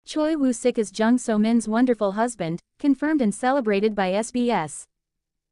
Choi Woo-seok is Jung So-min's wonderful husband, confirmed and celebrated by SBS.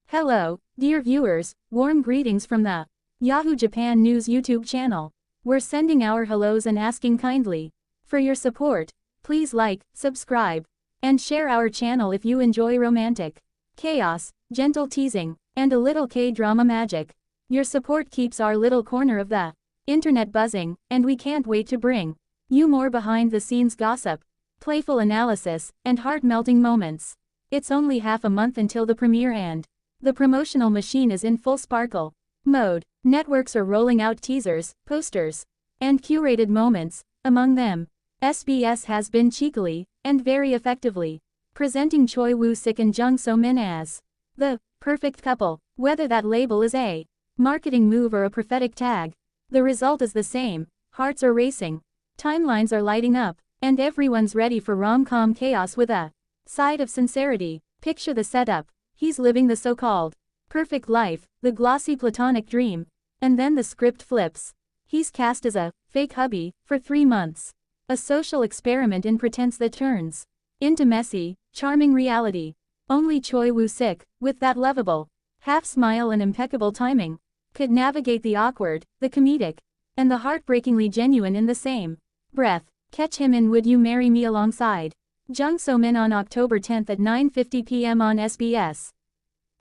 Hello, dear viewers, warm greetings from the Yahoo Japan News YouTube channel. We're sending our hellos and asking kindly for your support. Please like, subscribe, and share our channel if you enjoy romantic chaos, gentle teasing, and a little K-drama magic. Your support keeps our little corner of the internet buzzing, and we can't wait to bring you more behind-the-scenes gossip, playful analysis, and heart-melting moments. It's only half a month until the premiere and the promotional machine is in full sparkle mode. Networks are rolling out teasers, posters, and curated moments. Among them, SBS has been cheekily, and very effectively, presenting Choi Woo-seok and Jung So-min as the perfect couple. Whether that label is a marketing move or a prophetic tag, the result is the same. Hearts are racing, timelines are lighting up, and everyone's ready for rom-com chaos with a side of sincerity. Picture the setup. He's living the so-called perfect life, the glossy platonic dream, and then the script flips. He's cast as a fake hubby for 3 months. A social experiment in pretense that turns into messy, charming reality. Only Choi Woo-seok, with that lovable half-smile and impeccable timing, could navigate the awkward, the comedic, and the heartbreakingly genuine in the same breath. Catch him in Would You Marry Me alongside Jung So-min on October 10 at 9:50 p.m. on SBS.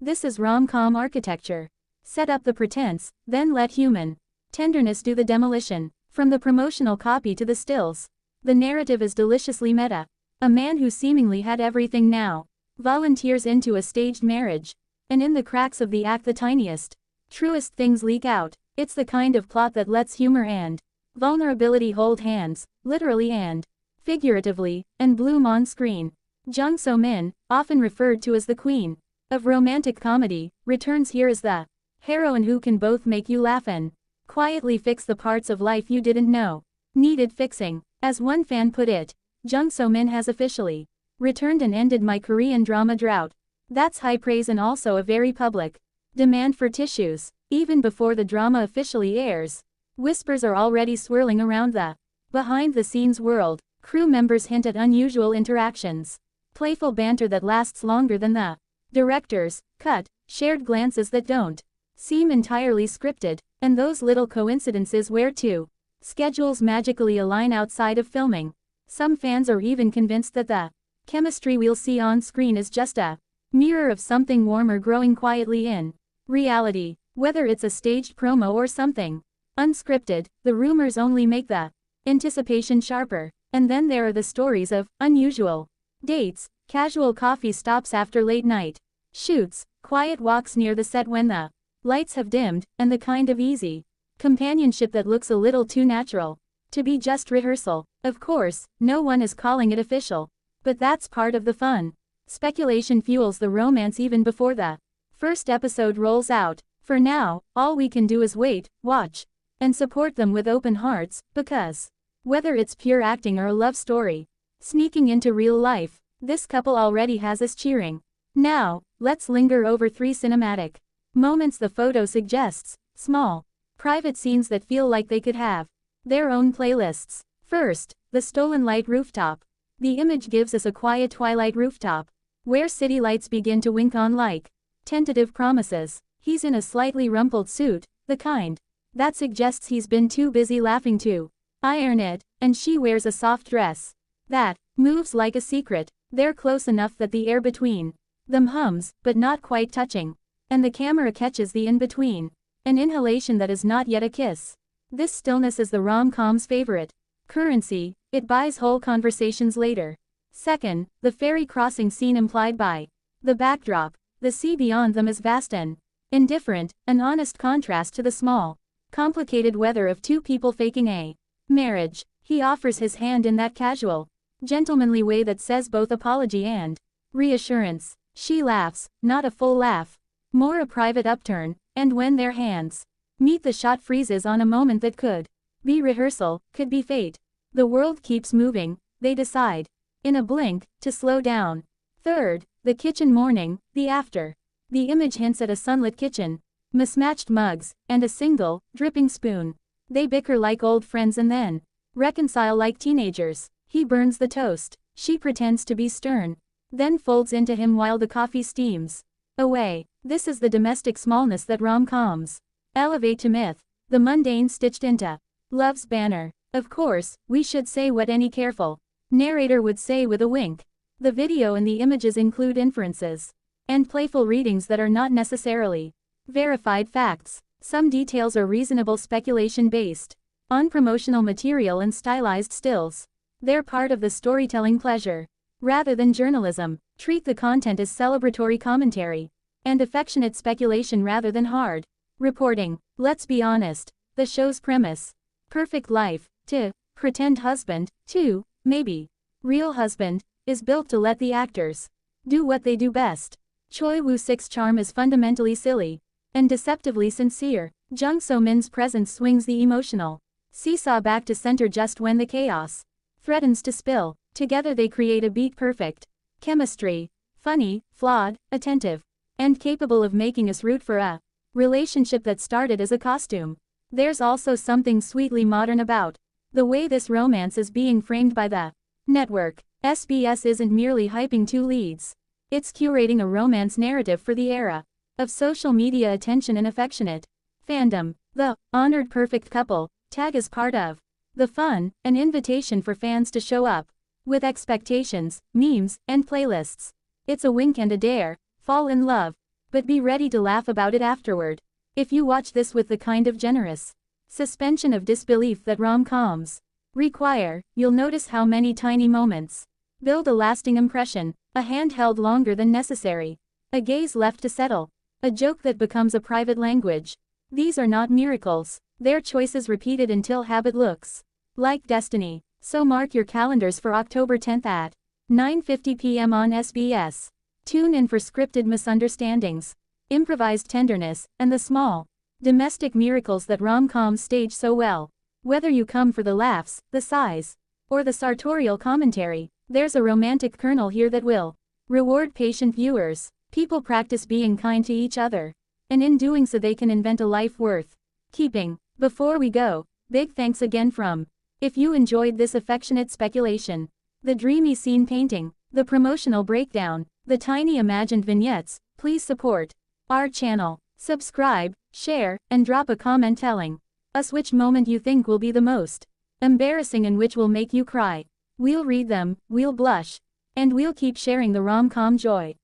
This is rom-com architecture. Set up the pretense, then let human tenderness do the demolition. From the promotional copy to the stills, the narrative is deliciously meta. A man who seemingly had everything now volunteers into a staged marriage, and in the cracks of the act the tiniest, truest things leak out. It's the kind of plot that lets humor and vulnerability hold hands, literally and figuratively, and bloom on screen. Jung So-min, often referred to as the queen of romantic comedy, returns here as the heroine who can both make you laugh and quietly fix the parts of life you didn't know needed fixing. As one fan put it, Jung So-min has officially returned and ended my Korean drama drought. That's high praise and also a very public demand for tissues. Even before the drama officially airs, whispers are already swirling around the behind-the-scenes world. Crew members hint at unusual interactions, playful banter that lasts longer than the director's cut, shared glances that don't seem entirely scripted, and those little coincidences where two schedules magically align outside of filming. Some fans are even convinced that the chemistry we'll see on screen is just a mirror of something warmer growing quietly in reality. Whether it's a staged promo or something unscripted, the rumors only make the anticipation sharper. And then there are the stories of unusual dates, casual coffee stops after late night shoots, quiet walks near the set when the lights have dimmed, and the kind of easy companionship that looks a little too natural to be just rehearsal. Of course, no one is calling it official, but that's part of the fun. Speculation fuels the romance even before the first episode rolls out. For now, all we can do is wait, watch, and support them with open hearts, because whether it's pure acting or a love story sneaking into real life, this couple already has us cheering. Now, let's linger over 3 cinematic moments the photo suggests, small, private scenes that feel like they could have their own playlists. First, the stolen light rooftop. The image gives us a quiet twilight rooftop, where city lights begin to wink on like tentative promises. He's in a slightly rumpled suit, the kind that suggests he's been too busy laughing to iron it, and she wears a soft dress that moves like a secret. They're close enough that the air between them hums, but not quite touching, and the camera catches the in-between, an inhalation that is not yet a kiss. This stillness is the rom-com's favorite currency. It buys whole conversations later. Second, the ferry crossing scene implied by the backdrop. The sea beyond them is vast and indifferent, an honest contrast to the small, complicated weather of two people faking a marriage. He offers his hand in that casual, gentlemanly way that says both apology and reassurance. She laughs, not a full laugh, more a private upturn, and when their hands meet, the shot freezes on a moment that could be rehearsal, could be fate. The world keeps moving, they decide, in a blink, to slow down. Third, the kitchen morning, the after. The image hints at a sunlit kitchen, mismatched mugs, and a single, dripping spoon. They bicker like old friends and then reconcile like teenagers. He burns the toast, She pretends to be stern, then folds into him while the coffee steams away. This is the domestic smallness that rom-coms elevate to myth, the mundane stitched into love's banner. Of course, we should say what any careful narrator would say with a wink. The video and the images include inferences and playful readings that are not necessarily verified facts. Some details are reasonable speculation based on promotional material and stylized stills. They're part of the storytelling pleasure. Rather than journalism, treat the content as celebratory commentary and affectionate speculation rather than hard reporting. Let's be honest, the show's premise, perfect life, to pretend husband, to maybe real husband, is built to let the actors do what they do best. Choi Woo-seok's charm is fundamentally silly and deceptively sincere. Jung So-min's presence swings the emotional seesaw back to center just when the chaos threatens to spill. Together they create a beat-perfect chemistry, funny, flawed, attentive, and capable of making us root for a relationship that started as a costume. There's also something sweetly modern about the way this romance is being framed by the network. SBS isn't merely hyping two leads. It's curating a romance narrative for the era of social media attention and affectionate fandom. The honored perfect couple tag is part of the fun, an invitation for fans to show up with expectations, memes, and playlists. It's a wink and a dare, fall in love, but be ready to laugh about it afterward. If you watch this with the kind of generous suspension of disbelief that rom-coms require, you'll notice how many tiny moments build a lasting impression. A hand held longer than necessary, a gaze left to settle, a joke that becomes a private language. These are not miracles, they're choices repeated until habit looks like destiny. So mark your calendars for October 10th at 9:50 p.m. on SBS. Tune in for scripted misunderstandings, improvised tenderness, and the small domestic miracles that rom-coms stage so well. Whether you come for the laughs, the sighs, or the sartorial commentary, there's a romantic kernel here that will reward patient viewers. People practice being kind to each other, and in doing so they can invent a life worth keeping. Before we go, big thanks again from if you enjoyed this affectionate speculation, the dreamy scene painting, the promotional breakdown, the tiny imagined vignettes, please support our channel. Subscribe, share, and drop a comment telling us which moment you think will be the most embarrassing and which will make you cry. We'll read them, we'll blush, and we'll keep sharing the rom-com joy.